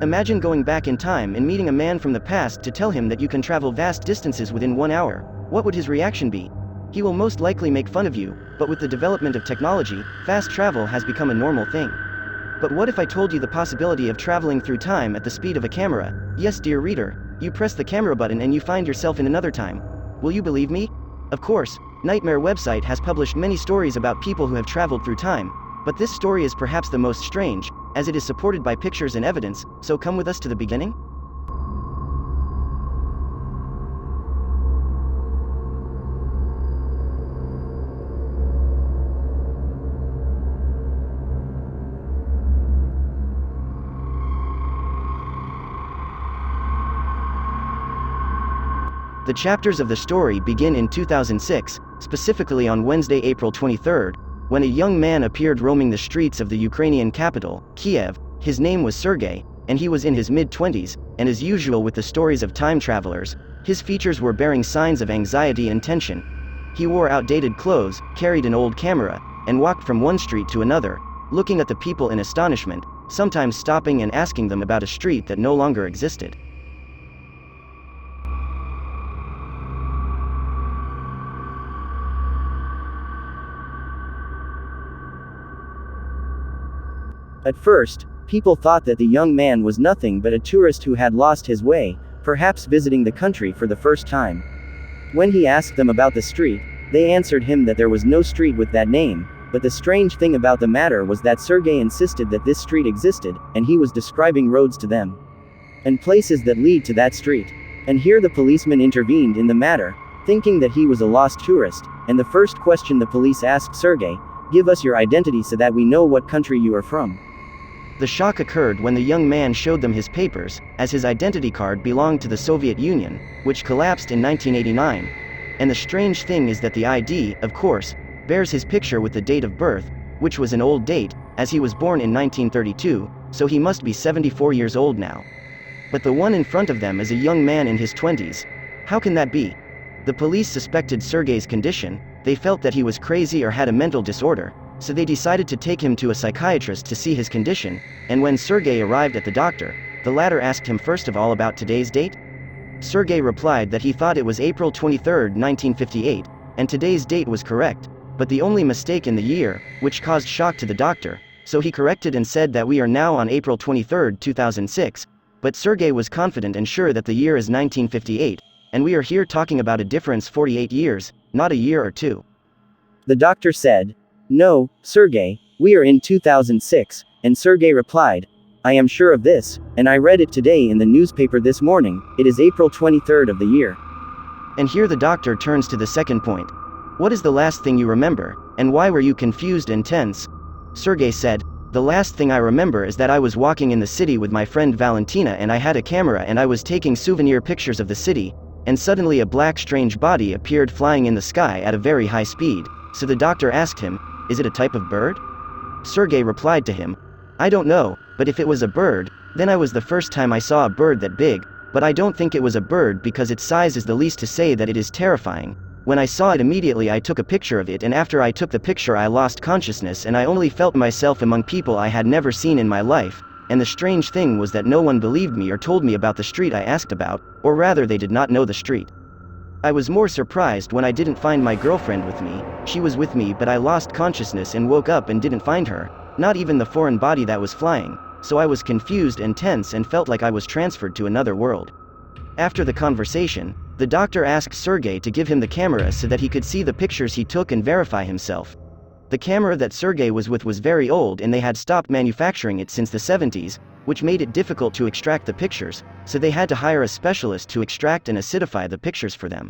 Imagine going back in time and meeting a man from the past to tell him that you can travel vast distances within 1 hour. What would his reaction be? He will most likely make fun of you, but with the development of technology, fast travel has become a normal thing. But what if I told you the possibility of traveling through time at the speed of a camera? Yes, dear reader, you press the camera button and you find yourself in another time. Will you believe me? Of course, Nightmare website has published many stories about people who have traveled through time, but this story is perhaps the most strange, as it is supported by pictures and evidence, so come with us to the beginning. The chapters of the story begin in 2006, specifically on Wednesday, April 23, when a young man appeared roaming the streets of the Ukrainian capital, Kiev. His name was Sergei, and he was in his mid-20s, and as usual with the stories of time travelers, his features were bearing signs of anxiety and tension. He wore outdated clothes, carried an old camera, and walked from one street to another, looking at the people in astonishment, sometimes stopping and asking them about a street that no longer existed. At first, people thought that the young man was nothing but a tourist who had lost his way, perhaps visiting the country for the first time. When he asked them about the street, they answered him that there was no street with that name, but the strange thing about the matter was that Sergei insisted that this street existed, and he was describing roads to them, and places that lead to that street. And here the policeman intervened in the matter, thinking that he was a lost tourist, and the first question the police asked Sergei, "Give us your identity so that we know what country you are from." The shock occurred when the young man showed them his papers, as his identity card belonged to the Soviet Union, which collapsed in 1989. And the strange thing is that the ID, of course, bears his picture with the date of birth, which was an old date, as he was born in 1932, so he must be 74 years old now. But the one in front of them is a young man in his 20s. How can that be? The police suspected Sergei's condition. They felt that he was crazy or had a mental disorder, so they decided to take him to a psychiatrist to see his condition, and when Sergei arrived at the doctor, the latter asked him first of all about today's date. Sergei replied that he thought it was April 23, 1958, and today's date was correct, but the only mistake in the year, which caused shock to the doctor, so he corrected and said that we are now on April 23, 2006, but Sergei was confident and sure that the year is 1958, and we are here talking about a difference 48 years, not a year or two. The doctor said, "No, Sergei, we are in 2006, and Sergei replied, "I am sure of this, and I read it today in the newspaper this morning, it is April 23rd of the year." And here the doctor turns to the second point. What is the last thing you remember, and why were you confused and tense? Sergei said, "The last thing I remember is that I was walking in the city with my friend Valentina and I had a camera and I was taking souvenir pictures of the city, and suddenly a black strange body appeared flying in the sky at a very high speed, so the doctor asked him, is it a type of bird? Sergei replied to him, I don't know, but if it was a bird, then I was the first time I saw a bird that big, but I don't think it was a bird because its size is the least to say that it is terrifying. When I saw it immediately I took a picture of it and after I took the picture I lost consciousness and I only felt myself among people I had never seen in my life, and the strange thing was that no one believed me or told me about the street I asked about, or rather they did not know the street. I was more surprised when I didn't find my girlfriend with me. She was with me but I lost consciousness and woke up and didn't find her, not even the foreign body that was flying, so I was confused and tense and felt like I was transferred to another world. After the conversation, the doctor asked Sergei to give him the camera so that he could see the pictures he took and verify himself. The camera that Sergei was with was very old and they had stopped manufacturing it since the 70s, which made it difficult to extract the pictures, so they had to hire a specialist to extract and acidify the pictures for them.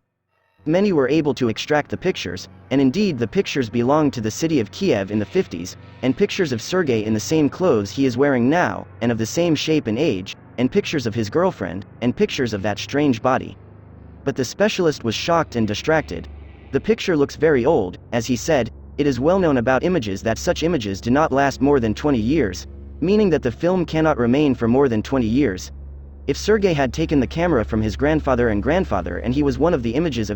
Many were able to extract the pictures, and indeed the pictures belonged to the city of Kiev in the 50s, and pictures of Sergei in the same clothes he is wearing now, and of the same shape and age, and pictures of his girlfriend, and pictures of that strange body. But the specialist was shocked and distracted. The picture looks very old, as he said. It is well known about images that such images do not last more than 20 years, meaning that the film cannot remain for more than 20 years. If Sergei had taken the camera from his grandfather and he was one of the images,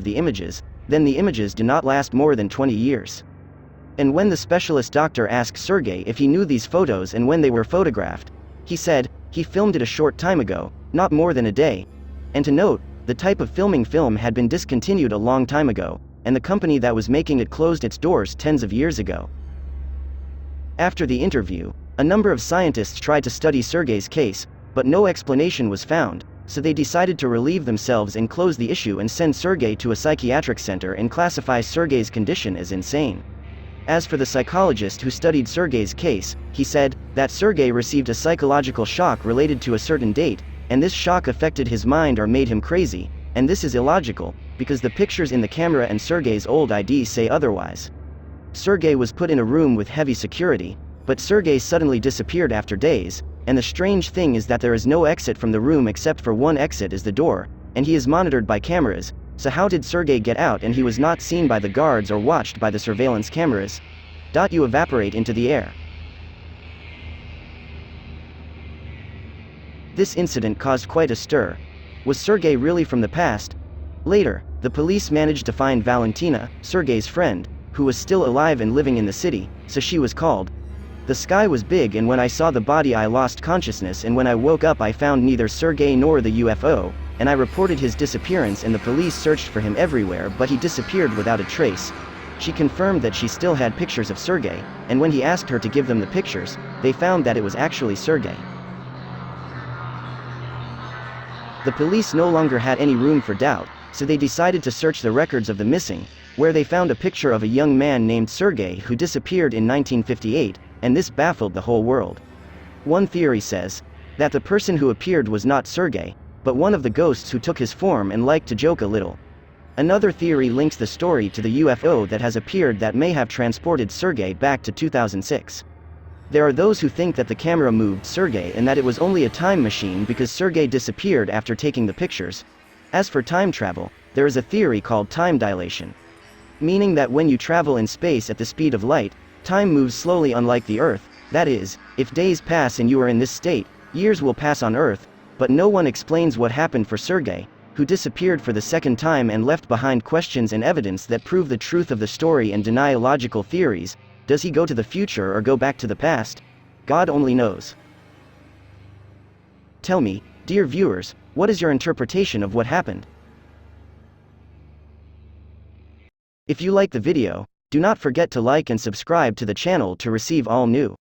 then the images do not last more than 20 years. And when the specialist doctor asked Sergei if he knew these photos and when they were photographed, he said, He filmed it a short time ago, not more than a day. And to note, the type of filming film had been discontinued a long time ago, and the company that was making it closed its doors tens of years ago. After the interview, a number of scientists tried to study Sergei's case, but no explanation was found, so they decided to relieve themselves and close the issue and send Sergei to a psychiatric center and classify Sergei's condition as insane. As for the psychologist who studied Sergei's case, he said that Sergei received a psychological shock related to a certain date, and this shock affected his mind or made him crazy, and this is illogical, because the pictures in the camera and Sergei's old ID say otherwise. Sergei was put in a room with heavy security, but Sergei suddenly disappeared after days, and the strange thing is that there is no exit from the room except for one exit is the door, and he is monitored by cameras, so how did Sergei get out and he was not seen by the guards or watched by the surveillance cameras? You evaporate into the air. This incident caused quite a stir. Was Sergei really from the past? Later, the police managed to find Valentina, Sergei's friend, who was still alive and living in the city, so she was called. The sky was big and when I saw the body I lost consciousness and when I woke up I found neither Sergei nor the UFO, and I reported his disappearance and the police searched for him everywhere but he disappeared without a trace. She confirmed that she still had pictures of Sergei, and when he asked her to give them the pictures, they found that it was actually Sergei. The police no longer had any room for doubt, so they decided to search the records of the missing, where they found a picture of a young man named Sergei who disappeared in 1958, and this baffled the whole world. One theory says that the person who appeared was not Sergei, but one of the ghosts who took his form and liked to joke a little. Another theory links the story to the UFO that has appeared that may have transported Sergei back to 2006. There are those who think that the camera moved Sergei and that it was only a time machine because Sergei disappeared after taking the pictures. As for time travel, there is a theory called time dilation, meaning that when you travel in space at the speed of light, time moves slowly unlike the Earth. That is, if days pass and you are in this state, years will pass on Earth, but no one explains what happened for Sergei, who disappeared for the second time and left behind questions and evidence that prove the truth of the story and deny illogical theories. Does he go to the future or go back to the past? God only knows. Tell me, dear viewers, what is your interpretation of what happened? If you like the video, do not forget to like and subscribe to the channel to receive all new